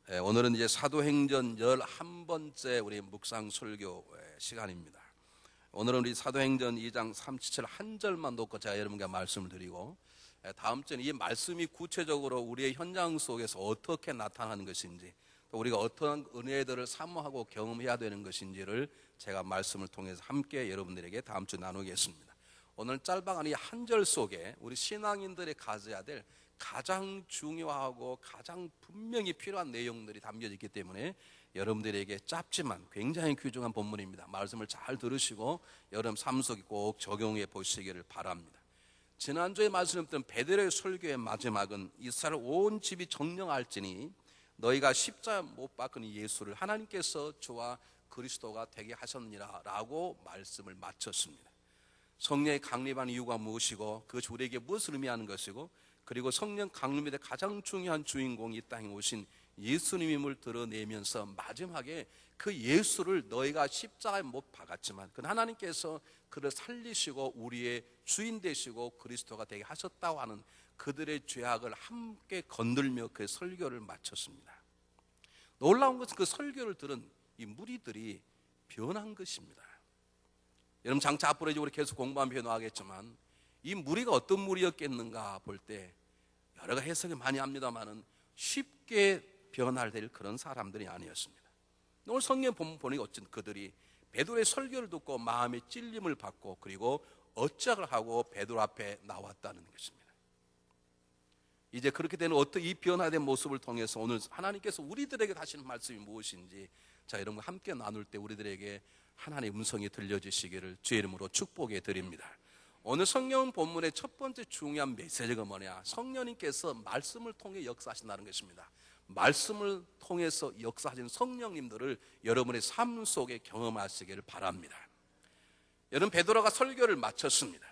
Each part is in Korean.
오늘은 이제 사도행전 11번째 우리 묵상 설교 시간입니다. 오늘은 우리 사도행전 2장 37 한 절만 놓고 제가 여러분께 말씀을 드리고, 다음 주는 이 말씀이 구체적으로 우리의 현장 속에서 어떻게 나타나는 것인지, 또 우리가 어떤 은혜들을 사모하고 경험해야 되는 것인지를 제가 말씀을 통해서 함께 여러분들에게 다음 주 나누겠습니다. 오늘 짤방한 이 한 절 속에 우리 신앙인들이 가져야 될 가장 중요하고 가장 분명히 필요한 내용들이 담겨져 있기 때문에 여러분들에게 짧지만 굉장히 귀중한 본문입니다. 말씀을 잘 들으시고 여러분 삶 속에 꼭 적용해 보시기를 바랍니다. 지난주에 말씀드렸던 베드로의 설교의 마지막은 이스라엘 온 집이 정령할지니 너희가 십자가 못 박은 예수를 하나님께서 주와 그리스도가 되게 하셨느니라 라고 말씀을 마쳤습니다. 성령의 강림한 이유가 무엇이고 그것이 우리에게 무엇을 의미하는 것이고, 그리고 성령 강림의 가장 중요한 주인공이 이 땅에 오신 예수님임을 드러내면서 마지막에 그 예수를 너희가 십자가에 못 박았지만 그 하나님께서 그를 살리시고 우리의 주인 되시고 그리스도가 되게 하셨다고 하는 그들의 죄악을 함께 건들며 그 설교를 마쳤습니다. 놀라운 것은 그 설교를 들은 이 무리들이 변한 것입니다. 여러분 장차 앞으로 이제 우리 계속 공부하면 변화하겠지만 이 무리가 어떤 무리였겠는가 볼 때 여러 가지 해석이 많이 합니다만은 쉽게 변화될 그런 사람들이 아니었습니다. 오늘 성경 보니까 어쨌든 그들이 베드로의 설교를 듣고 마음의 찔림을 받고 그리고 어짝을 하고 베드로 앞에 나왔다는 것입니다. 이제 그렇게 되는 어떤 이 변화된 모습을 통해서 오늘 하나님께서 우리들에게 하시는 말씀이 무엇인지 자 여러분 함께 나눌 때 우리들에게 하나님의 음성이 들려주시기를 주의 이름으로 축복해 드립니다. 오늘 성경 본문의 첫 번째 중요한 메시지가 뭐냐? 성령님께서 말씀을 통해 역사하신다는 것입니다. 말씀을 통해서 역사하신 성령님들을 여러분의 삶 속에 경험하시기를 바랍니다. 여러분 베드로가 설교를 마쳤습니다.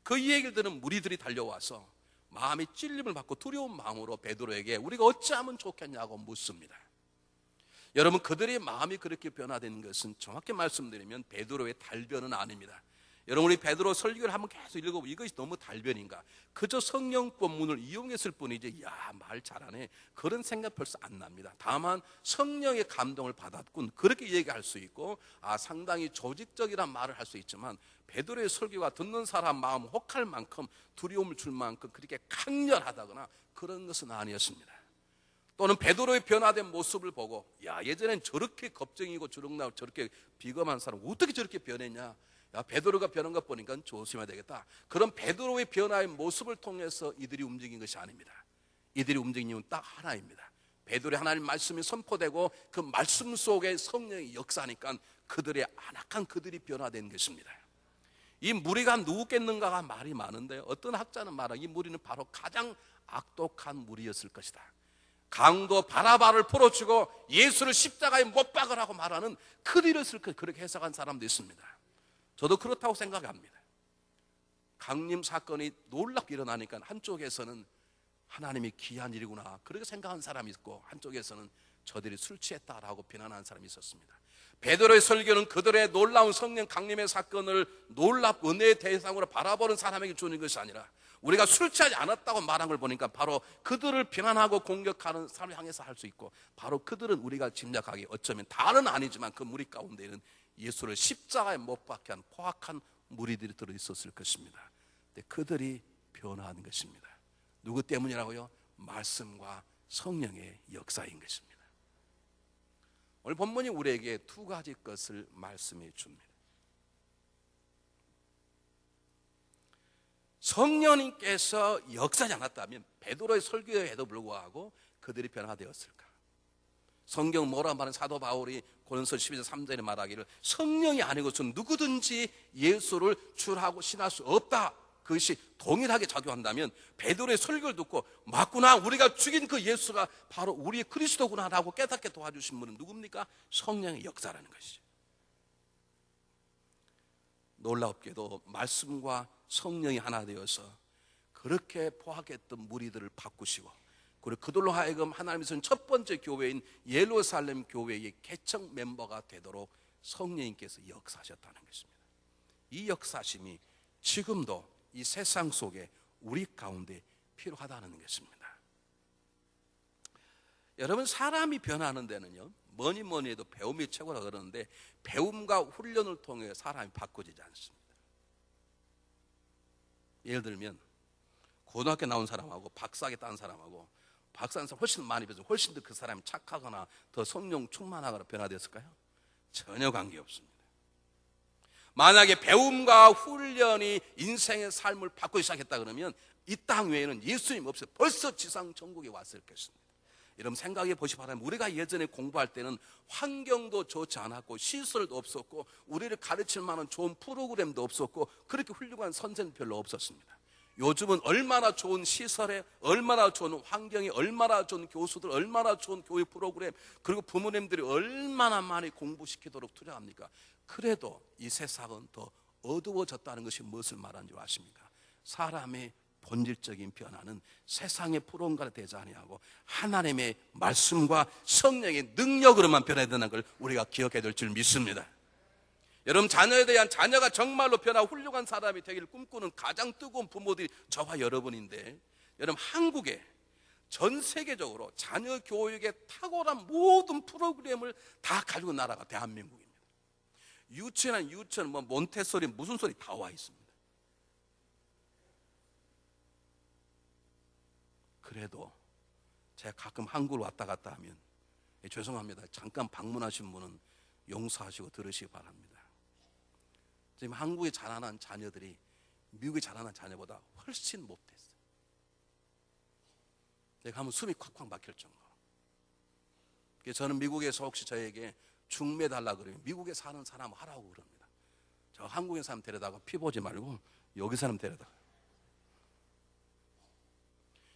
그 얘기를 들은 무리들이 달려와서 마음의 찔림을 받고 두려운 마음으로 베드로에게 우리가 어찌하면 좋겠냐고 묻습니다. 여러분 그들의 마음이 그렇게 변화되는 것은 정확히 말씀드리면 베드로의 달변은 아닙니다. 여러분 우리 베드로 설교를 한번 계속 읽어보면 이것이 너무 달변인가? 그저 성령 본문을 이용했을 뿐이지 야 말 잘하네 그런 생각 벌써 안 납니다. 다만 성령의 감동을 받았군 그렇게 얘기할 수 있고 상당히 조직적이란 말을 할 수 있지만 베드로의 설교가 듣는 사람 마음 혹할 만큼 두려움을 줄 만큼 그렇게 강렬하다거나 그런 것은 아니었습니다. 또는 베드로의 변화된 모습을 보고 야 예전엔 저렇게 겁쟁이고 주눅나고 저렇게 비겁한 사람 어떻게 저렇게 변했냐, 야 베드로가 변한 것 보니까 조심해야 되겠다. 그런 베드로의 변화의 모습을 통해서 이들이 움직인 것이 아닙니다. 이들이 움직인 이유는 딱 하나입니다. 베드로의 하나님 말씀이 선포되고 그 말씀 속에 성령이 역사하니까 그들의 안악한 그들이 변화된 것입니다. 이 무리가 누구겠는가가 말이 많은데 어떤 학자는 말하기 이 무리는 바로 가장 악독한 무리였을 것이다. 강도 바라바를 풀어주고 예수를 십자가에 못 박으라고 말하는 그들이었을 것, 그렇게 해석한 사람도 있습니다. 저도 그렇다고 생각합니다. 강림 사건이 놀랍게 일어나니까 한쪽에서는 하나님이 기한 일이구나 그렇게 생각한 사람이 있고 한쪽에서는 저들이 술 취했다라고 비난하는 사람이 있었습니다. 베드로의 설교는 그들의 놀라운 성령 강림의 사건을 놀랍 은혜의 대상으로 바라보는 사람에게 주는 것이 아니라 우리가 술 취하지 않았다고 말한 걸 보니까 바로 그들을 비난하고 공격하는 사람을 향해서 할 수 있고 바로 그들은 우리가 짐작하기 어쩌면 다는 아니지만 그 무리 가운데에는 예수를 십자가에 못 박게 한 포악한 무리들이 들어있었을 것입니다. 근데 그들이 변화하는 것입니다. 누구 때문이라고요? 말씀과 성령의 역사인 것입니다. 오늘 본문이 우리에게 두 가지 것을 말씀해 줍니다. 성령님께서 역사하지 않았다면 베드로의 설교에도 불구하고 그들이 변화되었을까? 성경 뭐라 말하는 사도 바울이 고린도서 12장 3절에 말하기를 성령이 아니고서는 누구든지 예수를 주라고 신할 수 없다. 그것이 동일하게 작용한다면 베드로의 설교를 듣고 맞구나 우리가 죽인 그 예수가 바로 우리의 그리스도구나 라고 깨닫게 도와주신 분은 누굽니까? 성령의 역사라는 것이죠. 놀랍게도 말씀과 성령이 하나 되어서 그렇게 포악했던 무리들을 바꾸시고 그리고 그들로 하여금 하나님께서는 첫 번째 교회인 예루살렘 교회의 개척 멤버가 되도록 성령님께서 역사하셨다는 것입니다. 이 역사심이 지금도 이 세상 속에 우리 가운데 필요하다는 것입니다. 여러분, 사람이 변하는 데는요, 뭐니 해도 배움이 최고라 그러는데 배움과 훈련을 통해 사람이 바꿔지지 않습니다. 예를 들면 고등학교 나온 사람하고 박사학위 딴 사람하고 박사한 사람 훨씬 많이 배워서 훨씬 더 그 사람이 착하거나 더 성령 충만하거나 변화됐을까요? 전혀 관계없습니다. 만약에 배움과 훈련이 인생의 삶을 바꾸기 시작했다 그러면 이 땅 외에는 예수님 없어요. 벌써 지상 천국에 왔을 것입니다. 여러분, 생각해 보시 바랍니다. 우리가 예전에 공부할 때는 환경도 좋지 않았고 시설도 없었고 우리를 가르칠 만한 좋은 프로그램도 없었고 그렇게 훌륭한 선생님 별로 없었습니다. 요즘은 얼마나 좋은 시설에, 얼마나 좋은 환경에, 얼마나 좋은 교수들, 얼마나 좋은 교육 프로그램, 그리고 부모님들이 얼마나 많이 공부시키도록 투자합니까? 그래도 이 세상은 더 어두워졌다는 것이 무엇을 말하는 줄 아십니까? 사람의 본질적인 변화는 세상의 프로그램과 되지 아니하고 하나님의 말씀과 성령의 능력으로만 변해야 되는 걸 우리가 기억해야 될 줄 믿습니다. 여러분, 자녀에 대한, 자녀가 정말로 변하고 훌륭한 사람이 되기를 꿈꾸는 가장 뜨거운 부모들이 저와 여러분인데, 여러분, 한국에 전 세계적으로 자녀 교육에 탁월한 모든 프로그램을 다 가지고 나라가 대한민국입니다. 유치원, 몬테소리 무슨 소리 다 와 있습니다. 그래도 제가 가끔 한국을 왔다 갔다 하면 죄송합니다. 잠깐 방문하신 분은 용서하시고 들으시기 바랍니다. 지금 한국에 자라난 자녀들이 미국에 자라난 자녀보다 훨씬 못됐어요. 제가 하면 숨이 콱콱 막힐 정도로. 그래서 저는 미국에서 혹시 저에게 중매 달라 그러면 미국에 사는 사람 하라고 그럽니다. 저 한국에 사람 데려다가 피 보지 말고 여기 사람 데려다가.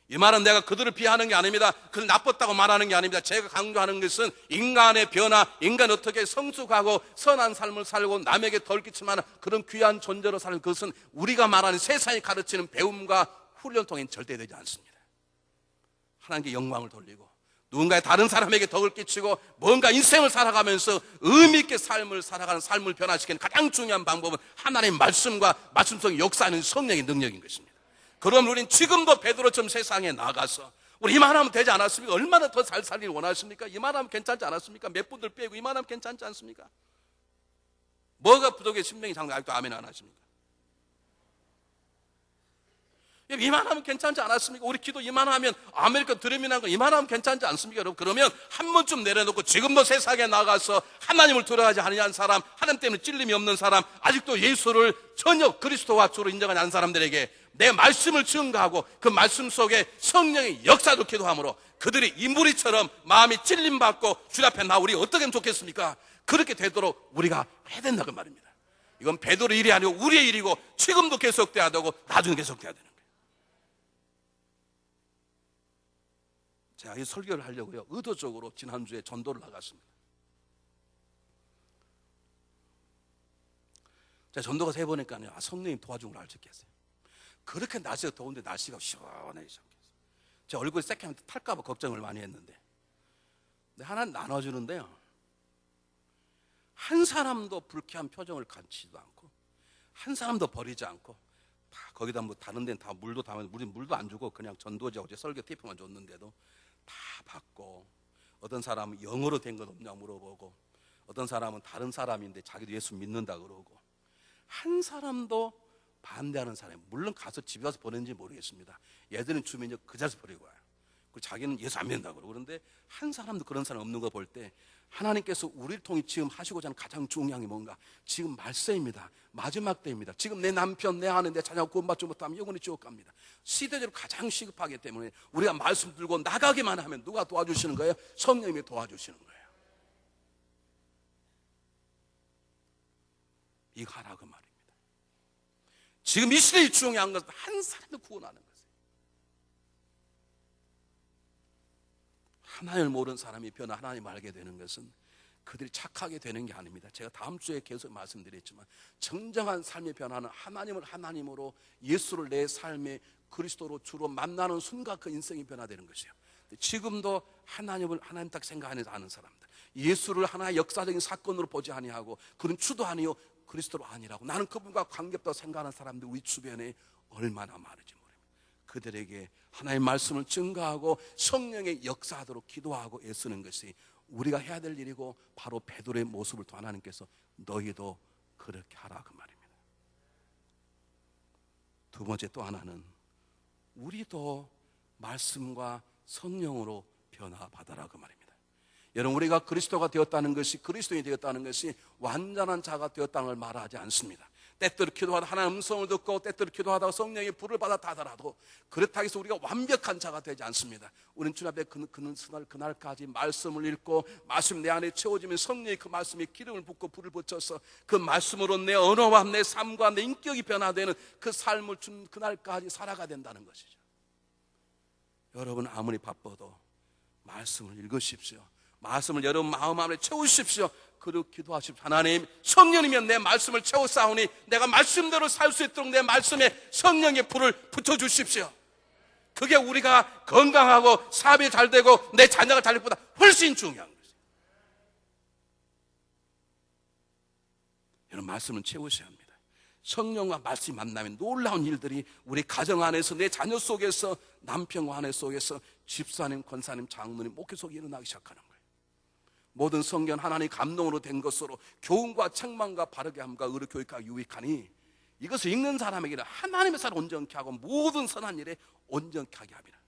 이 말은 내가 그들을 비하하는 게 아닙니다. 그들 나빴다고 말하는 게 아닙니다. 제가 강조하는 것은 인간의 변화, 인간 어떻게 성숙하고 선한 삶을 살고 남에게 덜 끼칠 만한 그런 귀한 존재로 사는 것은 우리가 말하는 세상이 가르치는 배움과 훈련 통해는 절대 되지 않습니다. 하나님께 영광을 돌리고 누군가의 다른 사람에게 덕을 끼치고 뭔가 인생을 살아가면서 의미 있게 삶을 살아가는 삶을 변화시키는 가장 중요한 방법은 하나님의 말씀과 말씀 속에 역사하는 성령의 능력인 것입니다. 그럼 우리는 지금도 베드로처럼 세상에 나가서 우리 이만하면 되지 않았습니까? 얼마나 더 잘 살기를 원하십니까? 이만하면 괜찮지 않았습니까? 몇 분들 빼고 이만하면 괜찮지 않습니까? 뭐가 부족해 심령이 장난 아직도 아멘 안 하십니까? 이만하면 괜찮지 않았습니까? 우리 기도 이만하면 아메리칸 드림이라는 거 이만하면 괜찮지 않습니까? 여러분, 그러면 한 번쯤 내려놓고 지금도 세상에 나가서 하나님을 들어가지 않은 사람, 하나님 때문에 찔림이 없는 사람, 아직도 예수를 전혀 그리스도와 주로 인정하지 않은 사람들에게 내 말씀을 증거하고 그 말씀 속에 성령의 역사도 기도함으로 그들이 이무리처럼 마음이 찔림받고 주 앞에 나오리 어떻게 하면 좋겠습니까? 그렇게 되도록 우리가 해야 된다고 말입니다. 이건 베드로 일이 아니고 우리의 일이고 지금도 계속돼야 되고 나중에 계속돼야 되는 거예요. 제가 이 설교를 하려고요, 의도적으로 지난주에 전도를 나갔습니다. 제가 전도가 세 번이니까요, 성령님 도와주는 걸 알겠어요. 그렇게 날씨가 더운데 날씨가 시원하게 시작했어요. 제 얼굴에 새까맣게 탈까봐 걱정을 많이 했는데, 근데 하나는 나눠주는데요, 한 사람도 불쾌한 표정을 갖지도 않고 한 사람도 버리지 않고 다 거기다 뭐 다른 데는 다 물도 담아, 우린 물도 안 주고 그냥 전도지하고 제 설교 테이프만 줬는데도 다 받고, 어떤 사람은 영어로 된 건 없냐고 물어보고, 어떤 사람은 다른 사람인데 자기도 예수 믿는다 그러고, 한 사람도 반대하는 사람이, 물론 가서 집에 가서 보냈는지 모르겠습니다. 얘들은 주민이 그 자리에서 버리고 와요. 그리고 자기는 예수 안 믿는다고 그러고. 그런데 한 사람도 그런 사람 없는 거 볼 때 하나님께서 우리를 통해 지금 하시고자 하는 가장 중요한 게 뭔가, 지금 말세입니다. 마지막 때입니다. 지금 내 남편, 내 아내, 내 자녀가 구원받지 못하면 영원히 지옥 갑니다. 시대적으로 가장 시급하기 때문에 우리가 말씀 들고 나가기만 하면 누가 도와주시는 거예요? 성령님이 도와주시는 거예요. 이거 하라고 말입니다. 지금 이 시대의 중요한 것은 한 사람도 구원하는 거예요. 하나님을 모르는 사람이 변화 하나님을 알게 되는 것은 그들이 착하게 되는 게 아닙니다. 제가 다음 주에 계속 말씀드렸지만 정정한 삶의 변화는 하나님을 하나님으로, 예수를 내 삶의 그리스도로 주로 만나는 순간 그 인생이 변화되는 것이에요. 지금도 하나님을 하나님 딱 생각하지 않은 사람들, 예수를 하나의 역사적인 사건으로 보지 아니하고 그는 주도 아니요 그리스도로 아니라고, 나는 그분과 관계없다고 생각하는 사람들 우리 주변에 얼마나 많은지 모릅니다. 그들에게 하나님의 말씀을 증거하고 성령의 역사하도록 기도하고 애쓰는 것이 우리가 해야 될 일이고, 바로 베드로의 모습을 또 하나님께서 너희도 그렇게 하라 그 말입니다. 두 번째 또 하나는 우리도 말씀과 성령으로 변화받아라 그 말입니다. 여러분, 우리가 그리스도가 되었다는 것이, 그리스도인이 되었다는 것이 완전한 자가 되었다는 걸 말하지 않습니다. 때때로 기도하다 하나님의 음성을 듣고, 때때로 기도하다가 성령의 불을 받아 하더라도 그렇다고 해서 우리가 완벽한 자가 되지 않습니다. 우리는 주님 앞에 그날까지 말씀을 읽고, 말씀 내 안에 채워지면 성령이 그 말씀에 기름을 붓고 불을 붙여서 그 말씀으로 내 언어와 내 삶과 내 인격이 변화되는 그 삶을 준 그날까지 살아가야 된다는 것이죠. 여러분, 아무리 바빠도 말씀을 읽으십시오. 말씀을 여러분 마음 안에 채우십시오. 그리고 기도하십시오. 하나님, 성령이면 내 말씀을 채워싸우니 내가 말씀대로 살 수 있도록 내 말씀에 성령의 불을 붙여주십시오. 그게 우리가 건강하고 사업이 잘 되고 내 자녀가 잘 되기보다 훨씬 중요한 것이에요. 여러분, 말씀을 채우셔야 합니다. 성령과 말씀이 만나면 놀라운 일들이 우리 가정 안에서, 내 자녀 속에서, 남편과 아내 속에서, 집사님, 권사님, 장로님, 목회 속에 일어나기 시작하는 거예요. 모든 성경 하나님의 감동으로 된 것으로 교훈과 책망과 바르게 함과 의로 교육하고 유익하니, 이것을 읽는 사람에게는 하나님의 사를 온전케 하고 모든 선한 일에 온전케 하게 합니다.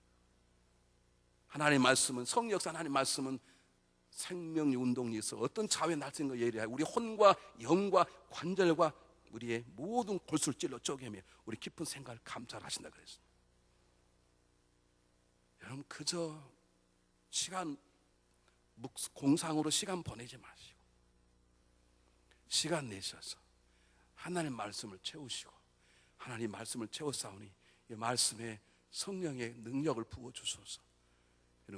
하나님의 말씀은, 성령사 하나님의 말씀은 생명의 운동이 있어 어떤 자외 날쌘 예리하여 우리 혼과 영과 관절과 우리의 모든 골수를 찔러 쪼개며 우리 깊은 생각을 감찰하신다 그랬습니다. 여러분, 그저 시간 공상으로 시간 보내지 마시고 시간 내셔서 하나님의 말씀을 채우시고, 하나님의 말씀을 채워싸우니 이 말씀에 성령의 능력을 부어주소서.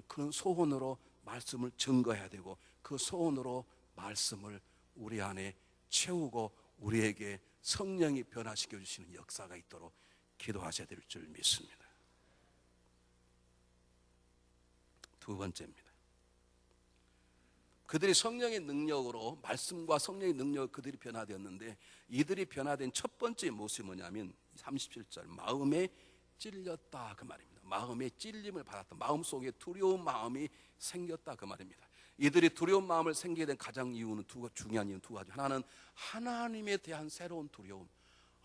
그런 소원으로 말씀을 증거해야 되고, 그 소원으로 말씀을 우리 안에 채우고 우리에게 성령이 변화시켜 주시는 역사가 있도록 기도하셔야 될 줄 믿습니다. 두 번째입니다. 그들이 성령의 능력으로, 말씀과 성령의 능력으로 그들이 변화되었는데, 이들이 변화된 첫 번째 모습이 뭐냐면 37절, 마음에 찔렸다 그 말입니다. 마음에 찔림을 받았다. 마음속에 두려운 마음이 생겼다 그 말입니다. 이들이 두려운 마음을 생기게 된 가장 이유는 중요한 이유는 두 가지. 하나는 하나님에 대한 새로운 두려움.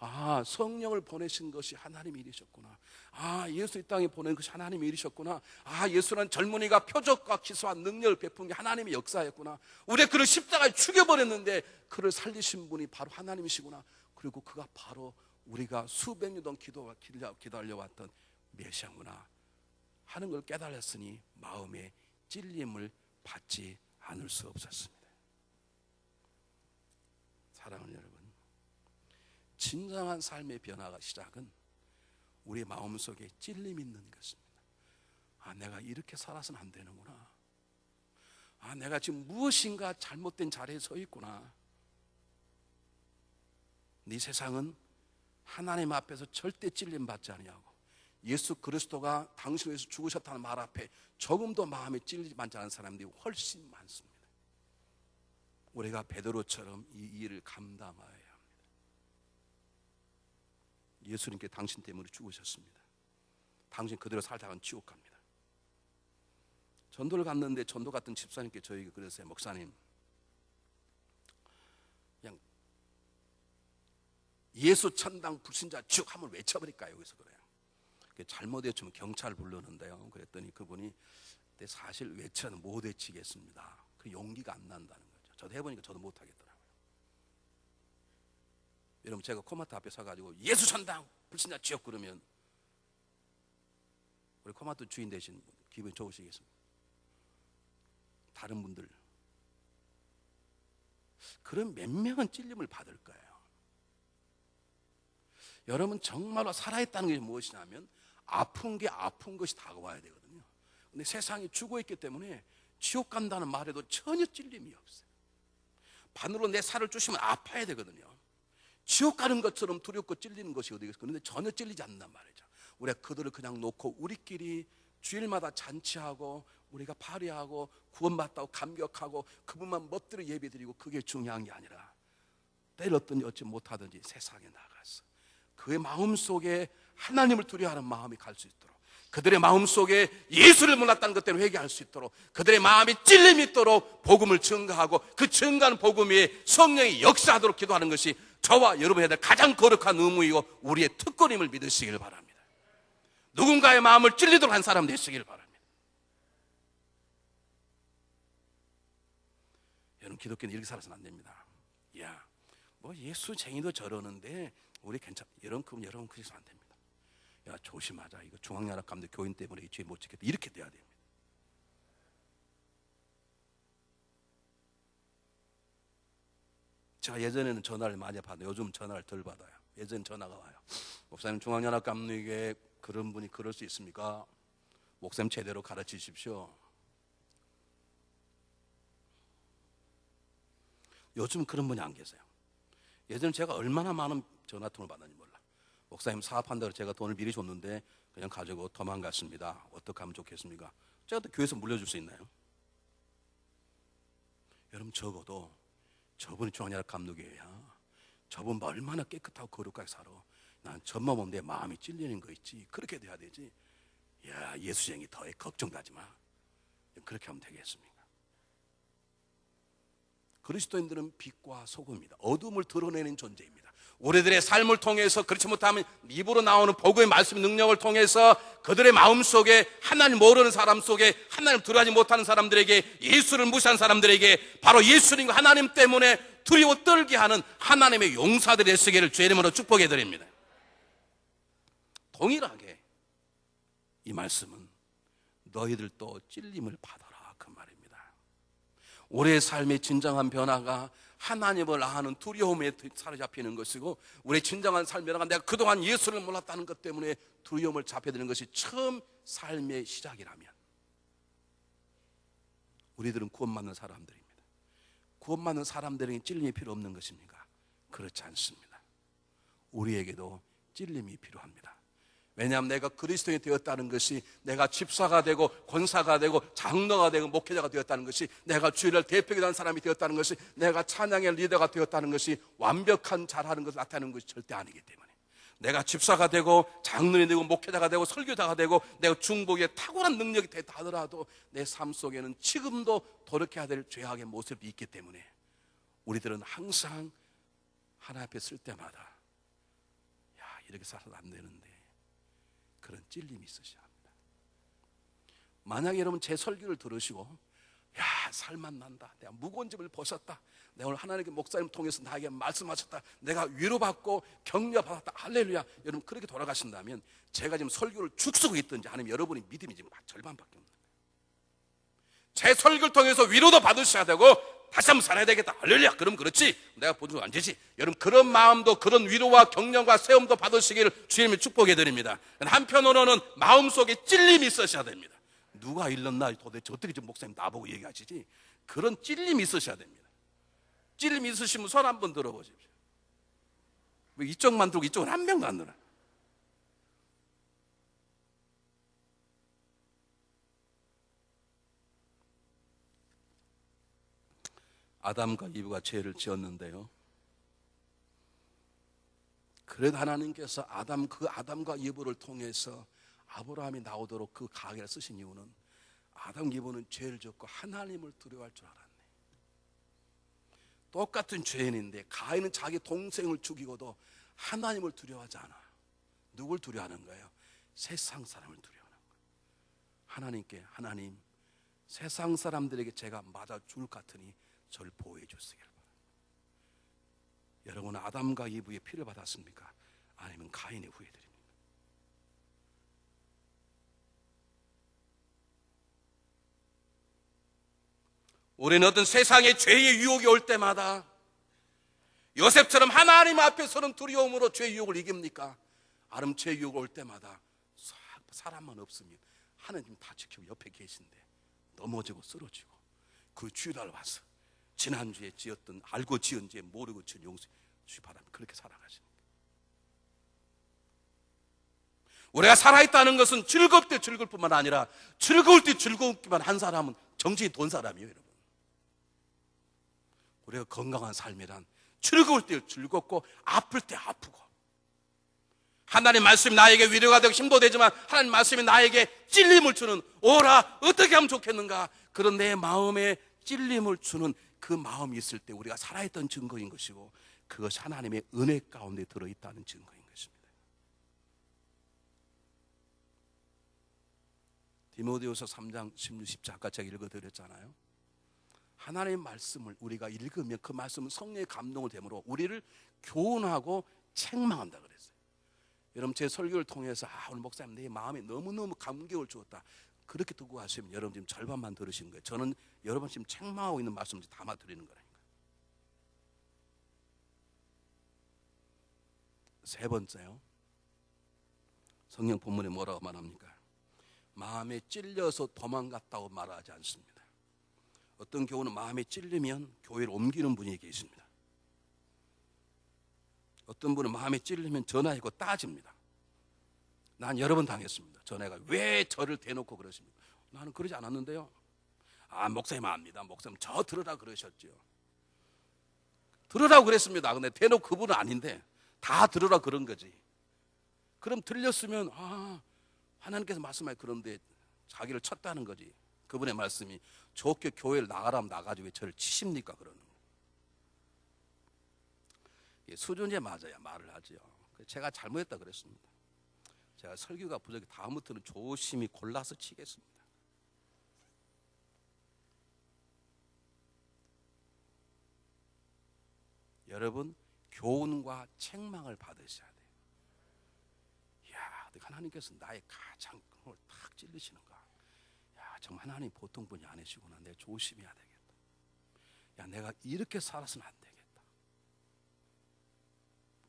아, 성령을 보내신 것이 하나님의 일이셨구나. 아, 예수 이 땅에 보낸 것이 하나님의 일이셨구나. 아, 예수는 젊은이가 표적과 기사와 능력을 베푼 게 하나님의 역사였구나. 우리가 그를 십자가에 죽여버렸는데 그를 살리신 분이 바로 하나님이시구나. 그리고 그가 바로 우리가 수백 년 동안 기도하려 왔던 메시아구나 하는 걸 깨달았으니 마음에 찔림을 받지 않을 수 없었습니다. 사랑하는 여러분, 진정한 삶의 변화가 시작은 우리 마음속에 찔림이 있는 것입니다. 아, 내가 이렇게 살아서는 안 되는구나. 아, 내가 지금 무엇인가 잘못된 자리에 서 있구나. 네 세상은 하나님 앞에서 절대 찔림 받지 아니하고, 예수 그리스도가 당신을 위해서 죽으셨다는 말 앞에 조금도 마음에 찔리지 않는 사람들이 훨씬 많습니다. 우리가 베드로처럼 이 일을 감당해야 합니다. 예수님께 당신 때문에 죽으셨습니다. 당신 그대로 살다가는 지옥 갑니다. 전도를 갔는데 전도 갔던 집사님께 저에게 그랬어요. 목사님, 그냥 예수 천당 불신자 지옥 한번 외쳐버릴까요? 그래서 그래요. 잘못 외치면 경찰 부르는데요. 그랬더니 그분이 사실 외쳐는 못 외치겠습니다. 그 용기가 안 난다는 거죠. 저도 해보니까 저도 못 하겠더라고요. 여러분, 제가 코마트 앞에 서가지고 예수 천당 불신자 지옥 그러면 우리 코마트 주인 되신 분 기분이 좋으시겠습니까? 다른 분들 그런 몇 명은 찔림을 받을 거예요. 여러분, 정말로 살아있다는 게 무엇이냐면 아픈 게 아픈 것이 다가와야 되거든요. 근데 세상이 죽어있기 때문에 지옥 간다는 말에도 전혀 찔림이 없어요. 바늘로 내 살을 쑤시면 아파야 되거든요. 지옥 가는 것처럼 두렵고 찔리는 것이 어디 있겠어요. 그런데 전혀 찔리지 않는단 말이죠. 우리가 그들을 그냥 놓고 우리끼리 주일마다 잔치하고 우리가 파리하고 구원받다고 감격하고 그분만 멋대로 예배드리고 그게 중요한 게 아니라 때렸든지 어찌 못하든지 세상에 나가서 그의 마음속에 하나님을 두려워하는 마음이 갈 수 있도록, 그들의 마음속에 예수를 몰랐다는 것 때문에 회개할 수 있도록, 그들의 마음이 찔림이 있도록 복음을 증거하고 그 증거하는 복음 위에 성령이 역사하도록 기도하는 것이 저와 여러분이 해야 될 가장 거룩한 의무이고 우리의 특권임을 믿으시길 바랍니다. 누군가의 마음을 찔리도록 한 사람 되시길 바랍니다. 여러분, 기독교는 이렇게 살아서는 안 됩니다. 야, 뭐 예수쟁이도 저러는데 우리 괜찮, 여러분 그래서 안 됩니다. 야, 조심하자. 이거 중앙연합감독 교인 때문에 이 죄 못 지켰다. 이렇게 돼야 됩니다. 제가 예전에는 전화를 많이 받아요. 요즘 전화를 덜 받아요. 예전 전화가 와요. 목사님, 중앙연합감독에 그런 분이 그럴 수 있습니까? 목사님 제대로 가르치십시오. 요즘 그런 분이 안 계세요. 예전에 제가 얼마나 많은 전화통을 받았는지 몰라. 목사님 사업한다고 제가 돈을 미리 줬는데 그냥 가지고 도망갔습니다. 어떻게 하면 좋겠습니까? 제가 또 교회에서 물려줄 수 있나요? 여러분, 적어도 저분이 중앙연합 감독이에요. 저분 얼마나 깨끗하고 거룩하게 살아. 난 저만 보면 내 마음이 찔리는 거 있지. 그렇게 돼야 되지. 야, 예수쟁이 더해 걱정도 하지 마. 그렇게 하면 되겠습니까? 그리스도인들은 빛과 소금입니다. 어둠을 드러내는 존재입니다. 우리들의 삶을 통해서, 그렇지 못하면 입으로 나오는 복음의 말씀 능력을 통해서 그들의 마음속에, 하나님 모르는 사람 속에, 하나님 들어가지 못하는 사람들에게, 예수를 무시한 사람들에게 바로 예수님과 하나님 때문에 두려워 떨게 하는 하나님의 용사들의 세계를 주의 이름으로 축복해 드립니다. 동일하게 이 말씀은 너희들도 찔림을 받아라, 그 말입니다. 우리의 삶의 진정한 변화가 하나님을 아는 두려움에 사로잡히는 것이고, 우리의 진정한 삶의 변화가 내가 그동안 예수를 몰랐다는 것 때문에 두려움을 잡혀드는 것이 처음 삶의 시작이라면, 우리들은 구원받는 사람들입니다. 구원받는 사람들에게 찔림이 필요 없는 것입니까? 그렇지 않습니다. 우리에게도 찔림이 필요합니다. 왜냐하면 내가 그리스도인이 되었다는 것이, 내가 집사가 되고 권사가 되고 장로가 되고 목회자가 되었다는 것이, 내가 주일날 대표가 된 사람이 되었다는 것이, 내가 찬양의 리더가 되었다는 것이 완벽한 잘하는 것을 나타내는 것이 절대 아니기 때문에, 내가 집사가 되고 장로이 되고 목회자가 되고 설교자가 되고 내가 중보기에 탁월한 능력이 됐다 하더라도 내 삶 속에는 지금도 돌이켜야 될 죄악의 모습이 있기 때문에, 우리들은 항상 하나님 앞에 쓸 때마다 야, 이렇게 살아도 안 되는데, 그런 찔림이 있으셔야 합니다. 만약에 여러분 제 설교를 들으시고, 야, 살만 난다, 내가 무거운 짐을 벗었다, 내가 오늘 하나님께 목사님 통해서 나에게 말씀하셨다, 내가 위로받고 격려받았다, 할렐루야, 여러분 그렇게 돌아가신다면 제가 지금 설교를 죽쓰고 있든지 아니면 여러분의 믿음이 지금 절반밖에 없는 거예요. 제 설교를 통해서 위로도 받으셔야 되고 다시 한번 살아야 되겠다, 할렐루야, 그럼 그렇지, 내가 본줄 안 되지. 여러분 그런 마음도, 그런 위로와 격려와 세움도 받으시기를 주님이 축복해 드립니다. 한편으로는 마음속에 찔림이 있으셔야 됩니다. 누가 일렀나 도대체 어떻게 지금 목사님 나보고 얘기하시지? 그런 찔림이 있으셔야 됩니다. 찔림이 있으시면 손 한번 들어보십시오. 왜 이쪽만 들고 이쪽은 한 명도 안 들어? 아담과 이브가 죄를 지었는데요, 그래도 하나님께서 아담과 이브를 통해서 아브라함이 나오도록 그 가계를 쓰신 이유는, 아담 이브는 죄를 짓고 하나님을 두려워할 줄 알았네. 똑같은 죄인인데 가인은 자기 동생을 죽이고도 하나님을 두려워하지 않아. 누굴 두려워하는 거예요? 세상 사람을 두려워하는 거예요. 하나님께, 하나님, 세상 사람들에게 제가 맞아 죽을 것 같으니 저를 보호해 주시길 바랍니다. 여러분은 아담과 이브의 피를 받았습니까? 아니면 가인의 후예들입니까? 우리는 어떤 세상의 죄의 유혹이 올 때마다 요셉처럼 하나님 앞에서는 두려움으로 죄의 유혹을 이깁니까? 아름 죄의 유혹이 올 때마다 사람만 없으면 하나님 다 지키고 옆에 계신데 넘어지고 쓰러지고, 그 주일날 와서 지난주에 지었던, 알고 지은 죄 모르고 지은 용서 주의 바랍니다. 그렇게 살아가십니다. 우리가 살아있다는 것은 즐거울 때 즐거울 뿐만 아니라 즐거울 때 즐겁기만 한 사람은 정신이 돈 사람이에요, 여러분. 우리가 건강한 삶이란 즐거울 때 즐겁고 아플 때 아프고, 하나님 말씀이 나에게 위로가 되고 힘도 되지만 하나님 말씀이 나에게 찔림을 주는, 오라 어떻게 하면 좋겠는가, 그런 내 마음에 찔림을 주는 그 마음이 있을 때 우리가 살아있던 증거인 것이고, 그것이 하나님의 은혜 가운데 들어있다는 증거인 것입니다. 디모데후서 3장 16, 17 아까 제가 읽어드렸잖아요. 하나님의 말씀을 우리가 읽으면 그 말씀은 성령의 감동을 되므로 우리를 교훈하고 책망한다 그랬어요. 여러분, 제 설교를 통해서 오늘 목사님 내 마음에 너무너무 감격을 주었다, 그렇게 듣고 가시면 여러분 지금 절반만 들으시는 거예요. 저는 여러분 지금 책망하고 있는 말씀을 담아드리는 거라니까요. 세 번째요, 성경 본문에 뭐라고 말합니까? 마음에 찔려서 도망갔다고 말하지 않습니다. 어떤 교우는 마음에 찔리면 교회를 옮기는 분이 계십니다. 어떤 분은 마음에 찔리면 전화하고 따집니다. 난 여러 번 당했습니다. 전화가 왜 저를 대놓고 그러십니까? 나는 그러지 않았는데요. 목사님 압니다. 목사님 저 들으라 그러셨죠. 들으라고 그랬습니다. 근데 대놓고 그분은 아닌데 다 들으라 그런 거지. 그럼 들렸으면 하나님께서 말씀하시, 그런데 자기를 쳤다는 거지. 그분의 말씀이 좋게 교회를 나가라면 나가지 왜 저를 치십니까? 그러는 거예요. 수준에 맞아야 말을 하죠. 제가 잘못했다 그랬습니다. 제가 설교가 부족해 다음부터는 조심히 골라서 치겠습니다. 여러분, 교훈과 책망을 받으셔야 돼요. 이야, 하나님께서 나의 가장 걸 탁 찔리시는가. 야, 정말 하나님 보통 분이 아니시구나. 내가 조심해야 되겠다. 야, 내가 이렇게 살아서는 안 되겠다.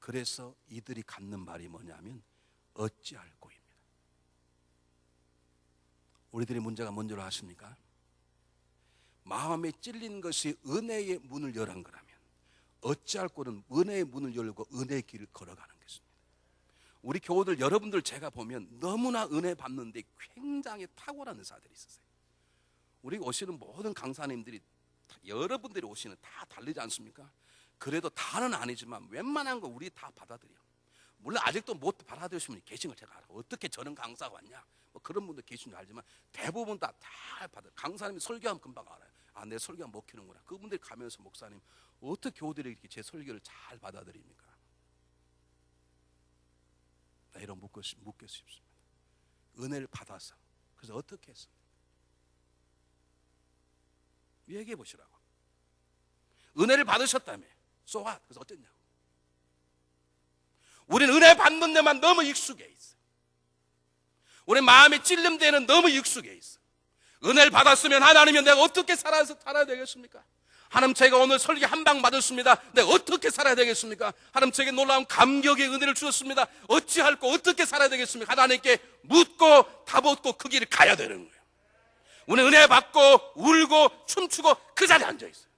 그래서 이들이 갖는 말이 뭐냐면 어찌할 꼬입니다. 우리들의 문제가 뭔지 아십니까? 마음에 찔린 것이 은혜의 문을 열은 거라면 어찌할 꼬는 은혜의 문을 열고 은혜의 길을 걸어가는 것입니다. 우리 교우들 여러분들 제가 보면 너무나 은혜 받는데 굉장히 탁월한 의사들이 있으세요. 우리 오시는 모든 강사님들이 여러분들이 오시는 다 다르지 않습니까? 그래도 다는 아니지만 웬만한 거 우리 다 받아들여. 물론 아직도 못 받아들이시는 분이 계신 걸 제가 알아. 어떻게 저런 강사가 왔냐, 뭐 그런 분도 계신 줄 알지만 대부분 다 받아. 강사님이 설교하면 금방 알아요. 내 설교가 먹히는구나. 그분들이 가면서 목사님 어떻게 교우들이 이렇게 제 설교를 잘 받아들입니까? 나 이런 묻고 싶습니다. 은혜를 받아서 그래서 어떻게 했습니까? 얘기해 보시라고. 은혜를 받으셨다며. 쏘아. 그래서 어땠냐고. 우리는 은혜 받는 데만 너무 익숙해 있어. 우리 마음에 찔림 데는 너무 익숙해 있어. 은혜를 받았으면 하나님이 내가 어떻게 살아야 되겠습니까? 하나님, 제가 오늘 설교 한 방 받았습니다. 내가 어떻게 살아야 되겠습니까? 하나님, 제게 놀라운 감격의 은혜를 주셨습니다. 어찌할꼬 어떻게 살아야 되겠습니까? 하나님께 묻고 답 얻고 그 길을 가야 되는 거예요. 우리 은혜 받고 울고 춤추고 그 자리에 앉아 있어요.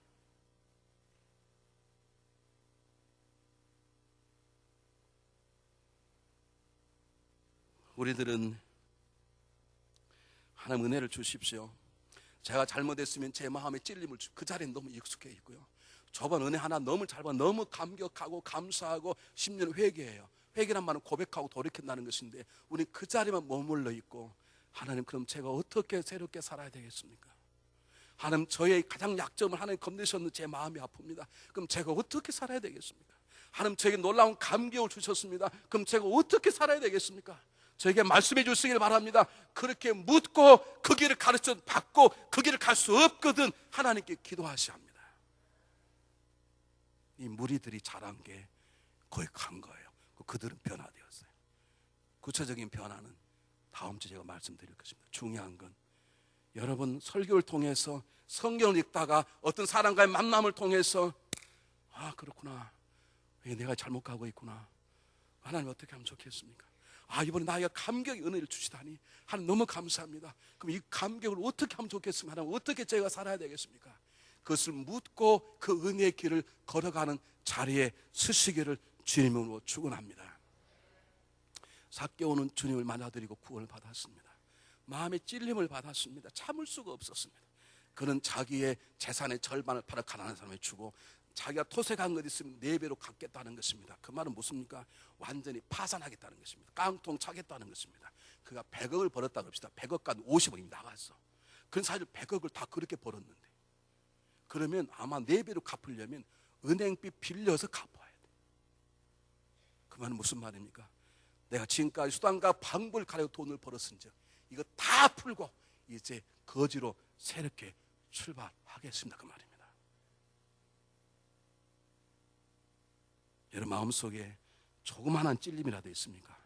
우리들은 하나님 은혜를 주십시오. 제가 잘못했으면 제 마음에 찔림을 주고 그 자리에 너무 익숙해 있고요. 저번 은혜 하나 너무 잘 받아 너무 감격하고 감사하고 10년 회개해요. 회개란 말은 고백하고 돌이킨다는 것인데 우리 그 자리만 머물러 있고, 하나님, 그럼 제가 어떻게 새롭게 살아야 되겠습니까? 하나님, 저의 가장 약점을 하나님 건드셨는데 제 마음이 아픕니다. 그럼 제가 어떻게 살아야 되겠습니까? 하나님, 저에게 놀라운 감격을 주셨습니다. 그럼 제가 어떻게 살아야 되겠습니까? 저에게 말씀해 주시길 바랍니다. 그렇게 묻고 그 길을 가르쳐 받고 그 길을 갈 수 없거든 하나님께 기도하셔야 합니다. 이 무리들이 잘한 게 거의 간 거예요. 그들은 변화되었어요. 구체적인 변화는 다음 주에 제가 말씀드릴 것입니다. 중요한 건 여러분, 설교를 통해서 성경을 읽다가 어떤 사람과의 만남을 통해서 그렇구나, 내가 잘못 가고 있구나, 하나님 어떻게 하면 좋겠습니까? 이번에 나에게 감격의 은혜를 주시다니 하나님 너무 감사합니다. 그럼 이 감격을 어떻게 하면 좋겠습니까? 하나님, 어떻게 제가 살아야 되겠습니까? 그것을 묻고 그 은혜의 길을 걸어가는 자리에 서시기를 주님으로 축원합니다. 삭개오는 주님을 맞아들이고 구원을 받았습니다. 마음의 찔림을 받았습니다. 참을 수가 없었습니다. 그는 자기의 재산의 절반을 팔아 가난한 사람에 주고 자기가 토색한 것 있으면 4배로 갚겠다는 것입니다. 그 말은 무엇입니까? 완전히 파산하겠다는 것입니다. 깡통 차겠다는 것입니다. 그가 100억을 벌었다 그럽시다. 100억과 50억이 나갔어. 그런 사실 100억을 다 그렇게 벌었는데, 그러면 아마 4배로 갚으려면 은행비 빌려서 갚아야 돼. 그 말은 무슨 말입니까? 내가 지금까지 수단과 방법을 가리고 돈을 벌었은즉 이거 다 풀고 이제 거지로 새롭게 출발하겠습니다. 그 말입니다. 여러분 마음속에 조그마한 찔림이라도 있습니까?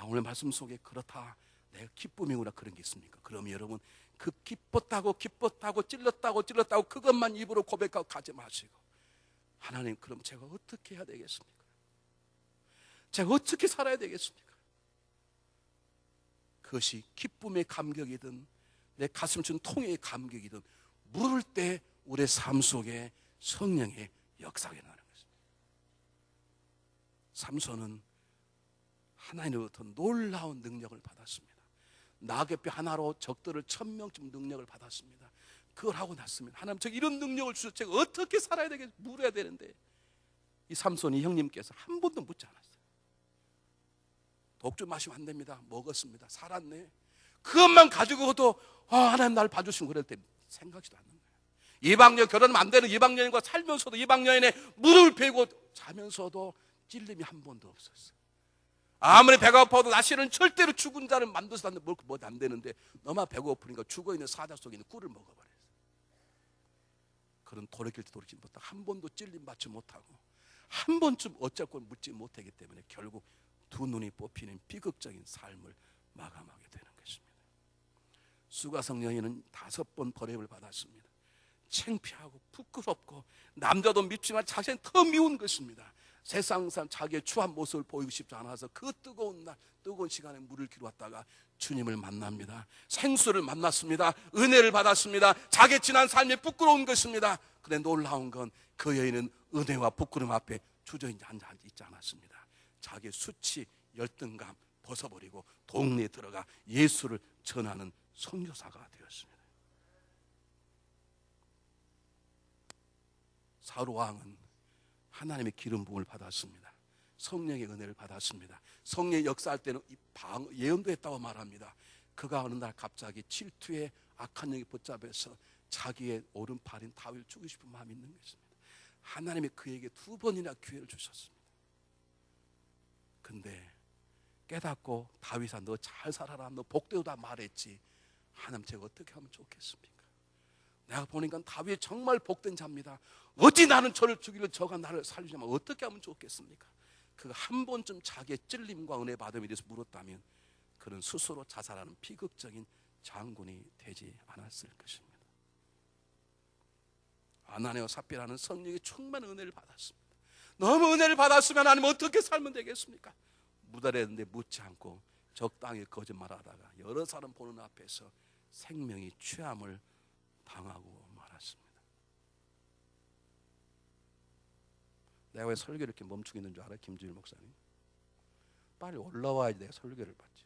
오늘 말씀 속에 그렇다, 내가 기쁨이구나, 그런 게 있습니까? 그러면 여러분 그 기뻤다고 찔렀다고 그것만 입으로 고백하고 가지 마시고, 하나님, 그럼 제가 어떻게 해야 되겠습니까? 제가 어떻게 살아야 되겠습니까? 그것이 기쁨의 감격이든 내 가슴 준 통의 감격이든 물을 때 우리의 삶 속에 성령의 역사가 일어나는 것입니다. 삼손은 하나님으로부터 놀라운 능력을 받았습니다. 나귀뼈 하나로 적들을 1000명쯤 능력을 받았습니다. 그걸 하고 났으면 하나님, 제가 이런 능력을 주셔서 제가 어떻게 살아야 되겠, 물어야 되는데, 이 삼손이 형님께서 한 번도 묻지 않았어요. 독주 마시면 안 됩니다. 먹었습니다. 살았네. 그것만 가지고도 하나님 나를 봐주시면, 그럴 때 생각지도 않는 거예요. 이방여인, 결혼하면 안 되는 이방여인과 살면서도 이방여인의 무릎을 베고 자면서도 찔림이 한 번도 없었어요. 아무리 배가 고파도 다시는 절대로 죽은 자를 만들어서 먹으면 안 되는데, 너만 배가 고프니까 죽어있는 사자 속에 있는 꿀을 먹어버렸어요. 그런 돌이킬 때 돌이키지 못하고, 한 번도 찔림 받지 못하고, 한 번쯤 어쩔 걸 묻지 못하기 때문에 결국 두 눈이 뽑히는 비극적인 삶을 마감하게 되는 것입니다. 수가성 여인은 5번 버림을 받았습니다. 창피하고 부끄럽고 남자도 밉지만 자신은 더 미운 것입니다. 세상 사람 자기의 추한 모습을 보이고 싶지 않아서 그 뜨거운 날, 뜨거운 시간에 물을 기르었다가 주님을 만납니다. 생수를 만났습니다. 은혜를 받았습니다. 자기의 지난 삶이 부끄러운 것입니다. 그런데 놀라운 건 그 여인은 은혜와 부끄러움 앞에 주저앉지 있지 않았습니다. 자기의 수치, 열등감 벗어버리고 동네에 들어가 예수를 전하는 선교사가 되었습니다. 사울 왕은 하나님의 기름 부음을 받았습니다. 성령의 은혜를 받았습니다. 성령의 역사할 때는 예언도 했다고 말합니다. 그가 어느 날 갑자기 질투에 악한 영이 붙잡혀서 자기의 오른팔인 다윗을 죽이고 싶은 마음이 있는 것입니다. 하나님이 그에게 2번이나 기회를 주셨습니다. 근데 깨닫고, 다윗아 너 잘 살아라, 너 복되다 말했지, 하나님 제가 어떻게 하면 좋겠습니까? 내가 보니까 다윗이 정말 복된 자입니다. 어찌 나는 저를 죽이려 저가 나를 살리자면 어떻게 하면 좋겠습니까? 그가 한 번쯤 자기의 찔림과 은혜 받음에 대해서 물었다면 그는 스스로 자살하는 비극적인 장군이 되지 않았을 것입니다. 아나니아와 삽비라는 성령의 충만한 은혜를 받았습니다. 너무 은혜를 받았으면 하나님 어떻게 살면 되겠습니까? 무달했는데 묻지 않고 적당히 거짓말하다가 여러 사람 보는 앞에서 생명이 취함을 당하고 말았습니다. 내가 왜 설교를 이렇게 멈추고 있는 줄 알아? 김주일 목사님, 빨리 올라와야지 내가 설교를 받지.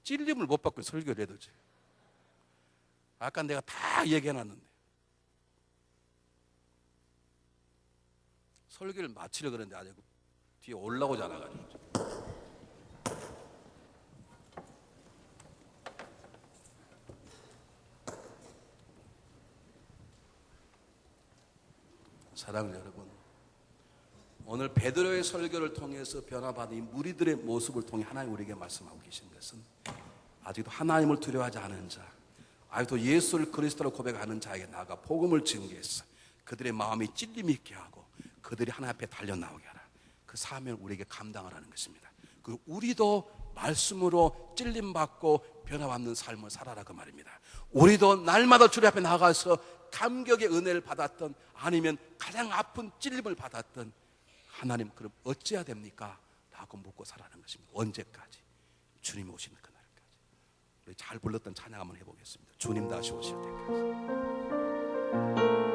찔림을 못 받고 설교를 해도지. 아까 내가 다 얘기해놨는데 설교를 마치려고 그러는데 아직 뒤에 올라오지 않아가지고. 사랑하는 여러분, 오늘 베드로의 설교를 통해서 변화받은 이 무리들의 모습을 통해 하나님 우리에게 말씀하고 계신 것은, 아직도 하나님을 두려워하지 않은 자, 아직도 예수를 그리스도로 고백하는 자에게 나아가 복음을 증거해서 그들의 마음이 찔림이 있게 하고 그들이 하나님 앞에 달려나오게 하라. 그 사명을 우리에게 감당하라는 것입니다. 그리고 우리도 말씀으로 찔림받고 변화받는 삶을 살아라, 그 말입니다. 우리도 날마다 주님 앞에 나가서 감격의 은혜를 받았던, 아니면 가장 아픈 찔림을 받았던, 하나님 그럼 어찌해야 됩니까? 라고 묻고 살아가는 것입니다. 언제까지? 주님이 오시는 그날까지. 우리 잘 불렀던 찬양 한번 해보겠습니다. 주님 다시 오실 때까지.